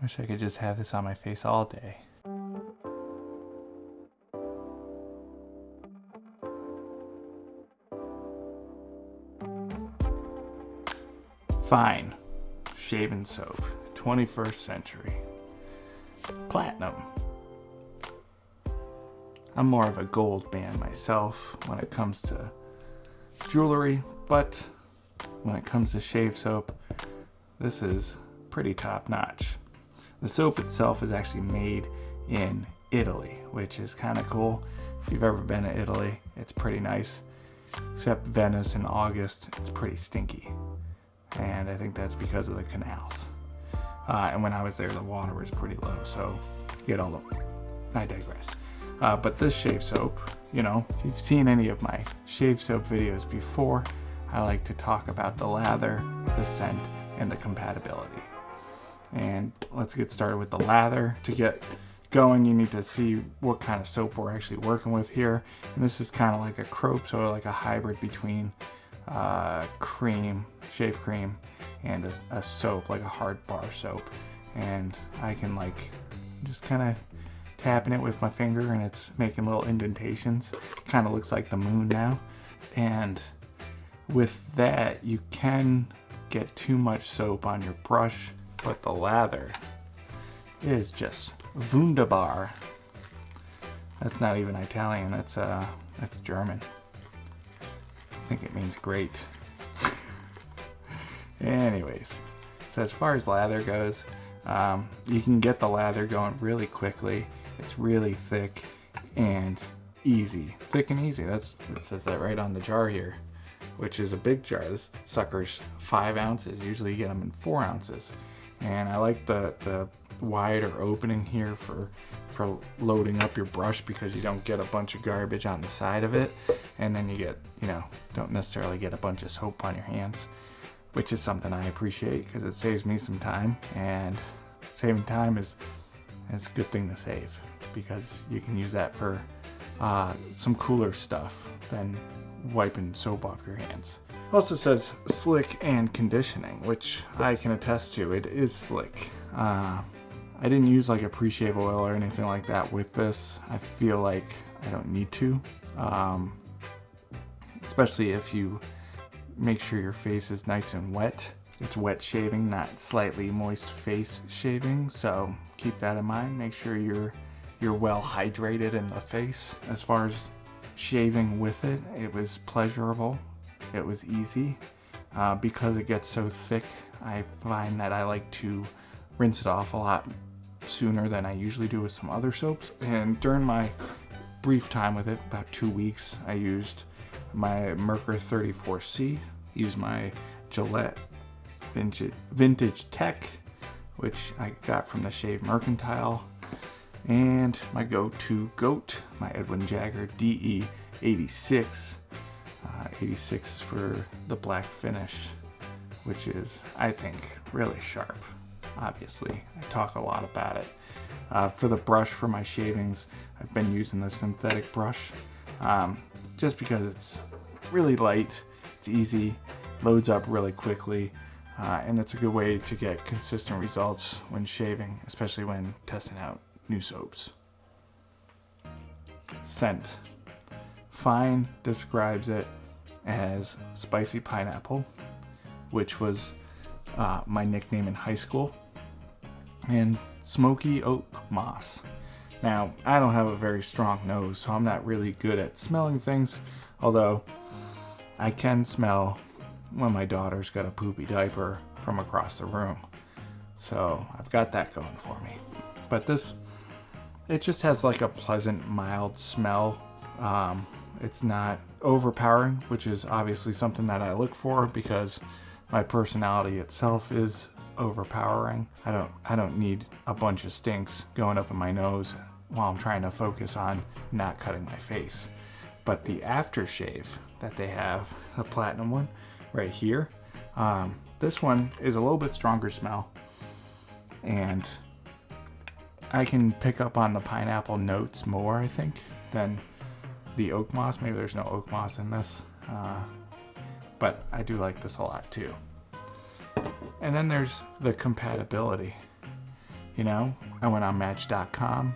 Wish I could just have this on my face all day. Fine. Shaving soap. 21st century. Platinum. I'm more of a gold man myself when it comes to jewelry, but when it comes to shave soap, this is pretty top notch. The soap itself is actually made in Italy, which is kind of cool. If you've ever been to Italy, it's pretty nice. Except Venice in August, it's pretty stinky. And I think that's because of the canals. And when I was there, the water was pretty low, so you get all the... I digress. But this shave soap, you know, if you've seen any of my shave soap videos before, I like to talk about the lather, the scent, and the compatibility. And let's get started with the lather. To get going, you need to see what kind of soap we're actually working with here. And this is kind of like a crope, so like a hybrid between cream, shave cream, and a soap, like a hard bar soap. And I can like just kind of tapping it with my finger, and it's making little indentations. Kind of looks like the moon now. And with that, you can get too much soap on your brush, but the lather is just wunderbar. That's not even Italian, that's German. I think it means great. Anyways, so as far as lather goes, you can get the lather going really quickly. It's really thick and easy. Thick and easy, it says that right on the jar here, which is a big jar. This sucker's 5 ounces. Usually you get them in 4 ounces. And I like the wider opening here for loading up your brush, because you don't get a bunch of garbage on the side of it. And then you get, you know, don't necessarily get a bunch of soap on your hands, which is something I appreciate because it saves me some time. And saving time is a good thing to save, because you can use that for some cooler stuff than wiping soap off your hands. Also says slick and conditioning, which I can attest to. It is slick. I didn't use like a pre-shave oil or anything like that with this. I feel like I don't need to, especially if you make sure your face is nice and wet. It's wet shaving, not slightly moist face shaving, so keep that in mind. Make sure you're well hydrated in the face. As far as shaving with it, it was pleasurable. It was easy. Because it gets so thick, I find that I like to rinse it off a lot sooner than I usually do with some other soaps. And during my brief time with it, about 2 weeks, I used my Merkur 34C, used my Gillette Vintage Tech, which I got from the Shave Mercantile, and my go-to goat, my Edwin Jagger DE 86. 86 is for the black finish, which is, I think, really sharp. Obviously, I talk a lot about it. For the brush for my shavings, I've been using the synthetic brush, just because it's really light, it's easy, loads up really quickly, and it's a good way to get consistent results when shaving, especially when testing out new soaps. Scent. Fine describes it as spicy pineapple, which was my nickname in high school, and smoky oak moss. Now, I don't have a very strong nose, so I'm not really good at smelling things, although I can smell when my daughter's got a poopy diaper from across the room. So I've got that going for me. But it just has like a pleasant, mild smell. It's not overpowering, which is obviously something that I look for, because my personality itself is overpowering. I don't need a bunch of stinks going up in my nose while I'm trying to focus on not cutting my face. But the aftershave that they have, the platinum one right here, this one is a little bit stronger smell, and I can pick up on the pineapple notes more, I think, than the oak moss. Maybe there's no oak moss in this, but I do like this a lot too. And then there's the compatibility. You know, I went on Match.com,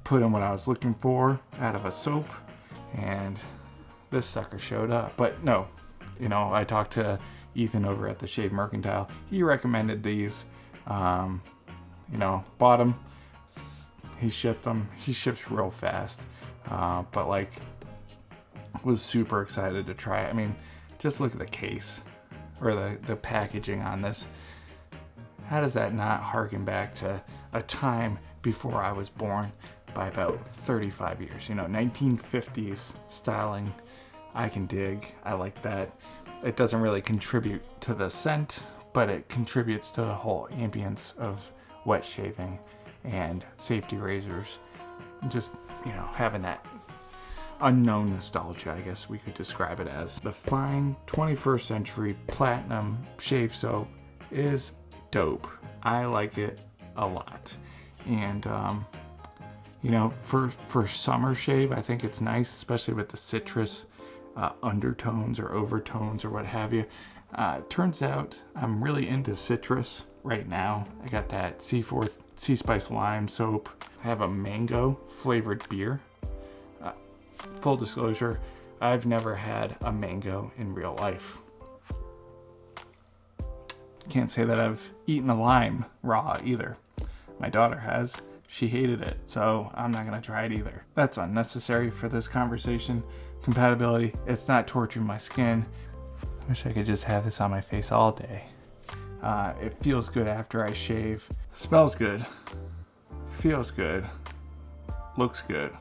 put in what I was looking for out of a soap, and this sucker showed up. But no, you know, I talked to Ethan over at the Shave Mercantile. He recommended these. You know, bought them. He shipped them. He ships real fast. But like, was super excited to try it. I mean, just look at the case or the packaging on this. How does that not harken back to a time before I was born by about 35 years? You know, 1950s styling. I can dig. I like that. It doesn't really contribute to the scent, but it contributes to the whole ambience of wet shaving and safety razors. Just, you know, having that unknown nostalgia, I guess we could describe it as. The fine 21st century platinum shave soap is dope. I like it a lot. And, you know, for summer shave, I think it's nice, especially with the citrus undertones or overtones or what have you. Turns out I'm really into citrus right now. I got that Sea Spice Lime soap. I have a mango flavored beer. Full disclosure, I've never had a mango in real life. Can't say that I've eaten a lime raw either. My daughter has. She hated it, so I'm not gonna try it either. That's unnecessary for this conversation. Compatibility, it's not torturing my skin. I wish I could just have this on my face all day. It feels good after I shave. Smells good. Feels good. Looks good.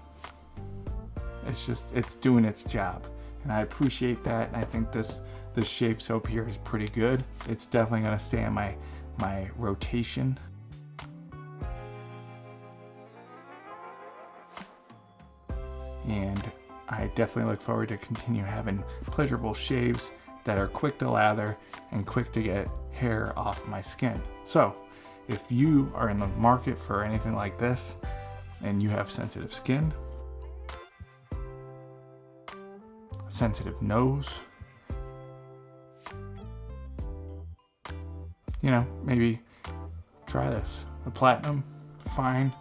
It's doing its job. And I appreciate that. And I think this shave soap here is pretty good. It's definitely gonna stay in my rotation. And I definitely look forward to continue having pleasurable shaves that are quick to lather and quick to get hair off my skin. So if you are in the market for anything like this and you have sensitive skin, sensitive nose, you know, maybe try this. The Platinum Fine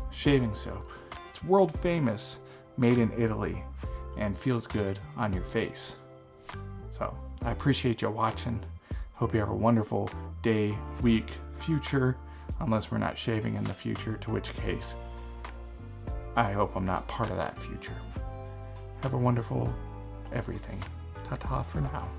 Shaving Soap. It's world famous, made in Italy, and feels good on your face. So I appreciate you watching. Hope you have a wonderful day, week, future, unless we're not shaving in the future, to which case I hope I'm not part of that future. Have a wonderful everything. Ta-ta for now.